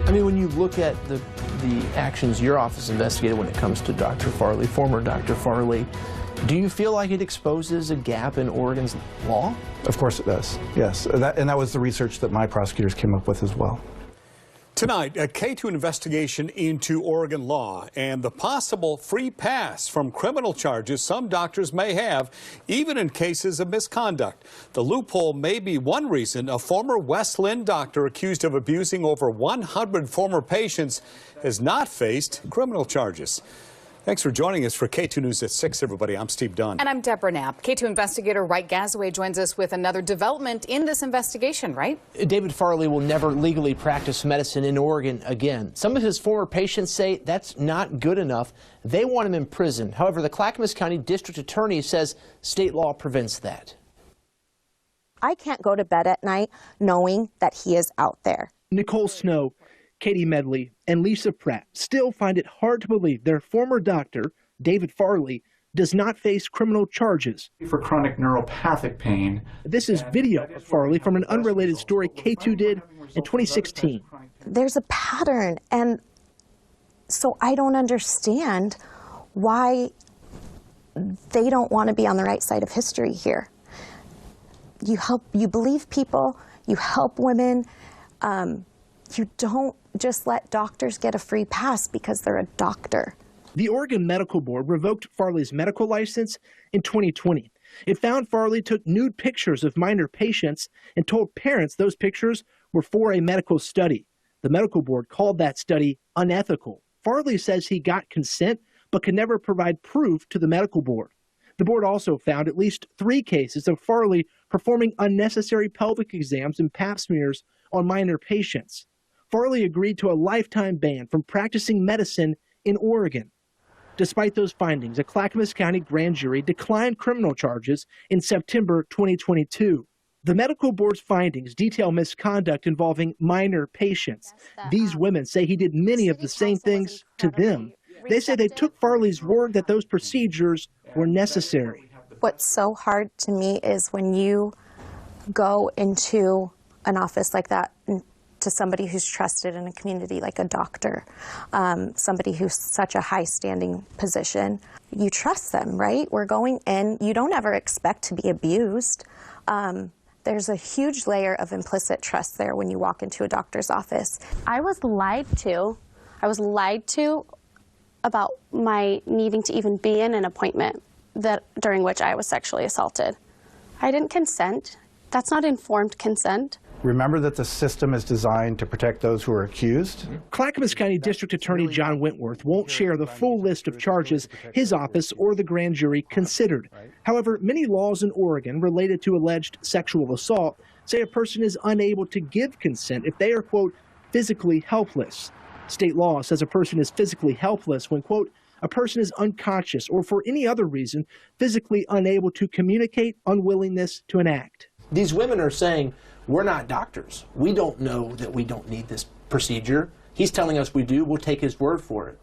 I mean, when you look at the actions your office investigated when it comes to Dr. Farley, former Dr. Farley, do you feel like it exposes a gap in Oregon's law? Of course it does, yes. And that was the research that my prosecutors came up with as well. Tonight, a KATU investigation into Oregon law and the possible free pass from criminal charges some doctors may have, even in cases of misconduct. The loophole may be one reason a former West Linn doctor accused of abusing over 100 former patients has not faced criminal charges. Thanks for joining us for KATU News at 6, everybody. I'm Steve Dunn. And I'm Deborah Knapp. KATU investigator Wright Gazaway joins us with another development in this investigation, right? David Farley will never legally practice medicine in Oregon again. Some of his former patients say that's not good enough. They want him in prison. However, the Clackamas County District Attorney says state law prevents that. I can't go to bed at night knowing that he is out there. Nicole Snow, Katie Medley, and Lisa Pratt still find it hard to believe their former doctor, David Farley, does not face criminal charges For chronic neuropathic pain. This is video of Farley from an unrelated story KATU did in 2016. There's a pattern, and so I don't understand why they don't want to be on the right side of history here. You believe people, you help women, you don't just let doctors get a free pass because they're a doctor. The Oregon Medical Board revoked Farley's medical license in 2020. It found Farley took nude pictures of minor patients and told parents those pictures were for a medical study. The medical board called that study unethical. Farley says he got consent but could never provide proof to the medical board. The board also found at least 3 cases of Farley performing unnecessary pelvic exams and pap smears on minor patients. Farley agreed to a lifetime ban from practicing medicine in Oregon. Despite those findings, a Clackamas County grand jury declined criminal charges in September 2022. The medical board's findings detail misconduct involving minor patients. These women say he did many of the same things to them. They say they took Farley's word that those procedures were necessary. What's so hard to me is when you go into an office like that to somebody who's trusted in a community like a doctor, somebody who's such a high-standing position, you trust them, right? We're going in, you don't ever expect to be abused. There's a huge layer of implicit trust there when you walk into a doctor's office. I was lied to. I was lied to about my needing to even be in an appointment during which I was sexually assaulted. I didn't consent. That's not informed consent. Remember that the system is designed to protect those who are accused. Clackamas County District Attorney John Wentworth won't share the full list of charges his office or the grand jury considered. However, many laws in Oregon related to alleged sexual assault say a person is unable to give consent if they are, quote, physically helpless. State law says a person is physically helpless when, quote, a person is unconscious or for any other reason physically unable to communicate unwillingness to enact. These women are saying, we're not doctors. We don't know that we don't need this procedure. He's telling us we do. We'll take his word for it.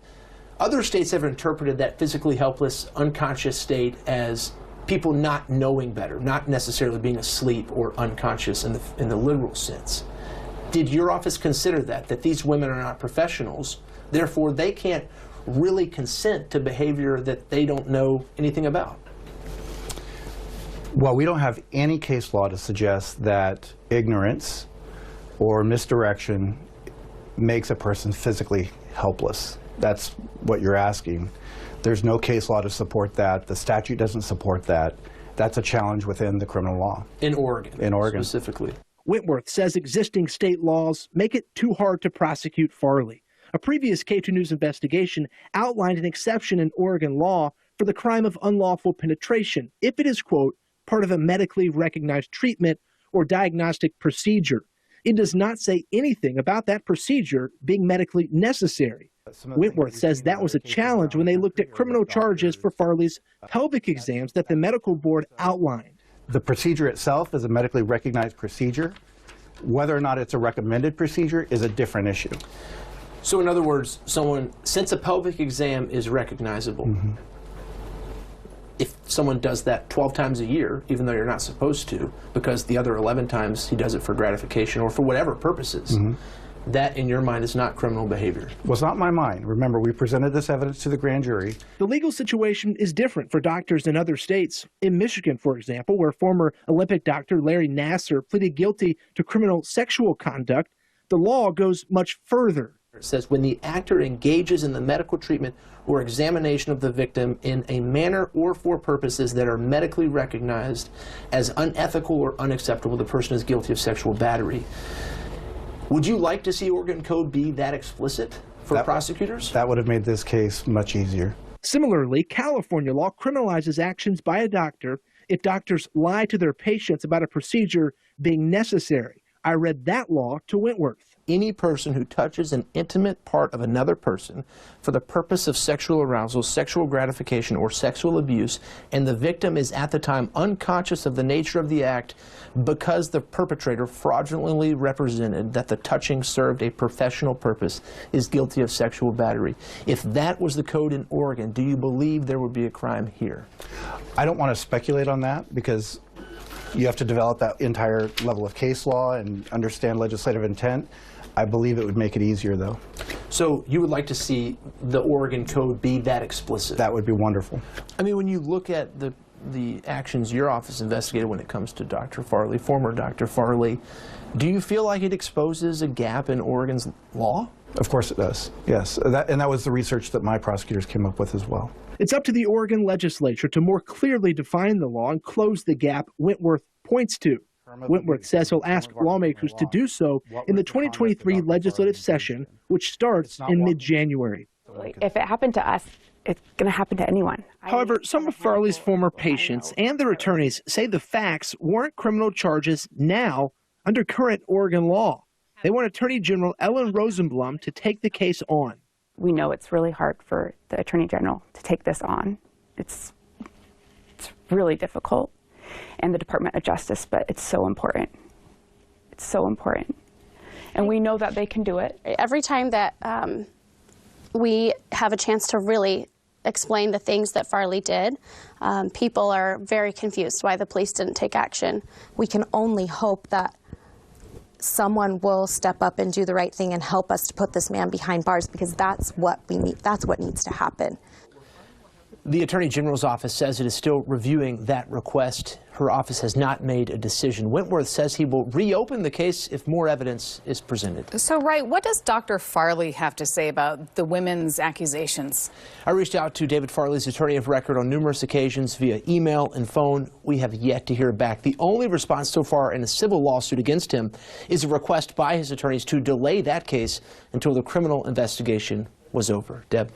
Other states have interpreted that physically helpless, unconscious state as people not knowing better, not necessarily being asleep or unconscious in the literal sense. Did your office consider that these women are not professionals, therefore they can't really consent to behavior that they don't know anything about? Well, we don't have any case law to suggest that ignorance or misdirection makes a person physically helpless. That's what you're asking. There's no case law to support that. The statute doesn't support that. That's a challenge within the criminal law. In Oregon. In Oregon. Specifically. Wentworth says existing state laws make it too hard to prosecute Farley. A previous KATU News investigation outlined an exception in Oregon law for the crime of unlawful penetration if it is, quote, part of a medically recognized treatment or diagnostic procedure. It does not say anything about that procedure being medically necessary. Wentworth says that was a challenge when they looked at criminal charges for Farley's pelvic exams that the medical board outlined. The procedure itself is a medically recognized procedure. Whether or not it's a recommended procedure is a different issue. So in other words, since a pelvic exam is recognizable, if someone does that 12 times a year, even though you're not supposed to, because the other 11 times he does it for gratification or for whatever purposes, That, in your mind, is not criminal behavior. Was not my mind. Remember, we presented this evidence to the grand jury. The legal situation is different for doctors in other states. In Michigan, for example, where former Olympic doctor Larry Nassar pleaded guilty to criminal sexual conduct, the law goes much further. It says when the actor engages in the medical treatment or examination of the victim in a manner or for purposes that are medically recognized as unethical or unacceptable, the person is guilty of sexual battery. Would you like to see Oregon Code be that explicit for prosecutors? That would have made this case much easier. Similarly, California law criminalizes actions by a doctor if doctors lie to their patients about a procedure being necessary. I read that law to Wentworth. Any person who touches an intimate part of another person for the purpose of sexual arousal, sexual gratification, or sexual abuse, and the victim is at the time unconscious of the nature of the act because the perpetrator fraudulently represented that the touching served a professional purpose, is guilty of sexual battery. If that was the code in Oregon, do you believe there would be a crime here? I don't want to speculate on that because you have to develop that entire level of case law and understand legislative intent. I believe it would make it easier, though. So you would like to see the Oregon Code be that explicit? That would be wonderful. I mean, when you look at the actions your office investigated when it comes to Dr. Farley, former Dr. Farley, do you feel like it exposes a gap in Oregon's law? Of course it does, yes. And that was the research that my prosecutors came up with as well. It's up to the Oregon legislature to more clearly define the law and close the gap Wentworth points to. Wentworth says he'll ask lawmakers to do so in the 2023 legislative session, which starts in mid-January. If it happened to us, it's going to happen to anyone. However, some of Farley's former patients and their attorneys say the facts warrant criminal charges now under current Oregon law. They want Attorney General Ellen Rosenblum to take the case on. We know it's really hard for the Attorney General to take this on. It's really difficult. And the Department of Justice, but it's so important. It's so important. And we know that they can do it. Every time that we have a chance to really explain the things that Farley did, people are very confused why the police didn't take action. We can only hope that someone will step up and do the right thing and help us to put this man behind bars, because that's what we need. That's what needs to happen. The Attorney General's office says it is still reviewing that request. Her office has not made a decision. Wentworth says he will reopen the case if more evidence is presented. So, what does Dr. Farley have to say about the women's accusations? I reached out to David Farley's attorney of record on numerous occasions via email and phone. We have yet to hear back. The only response so far in a civil lawsuit against him is a request by his attorneys to delay that case until the criminal investigation was over. Deb.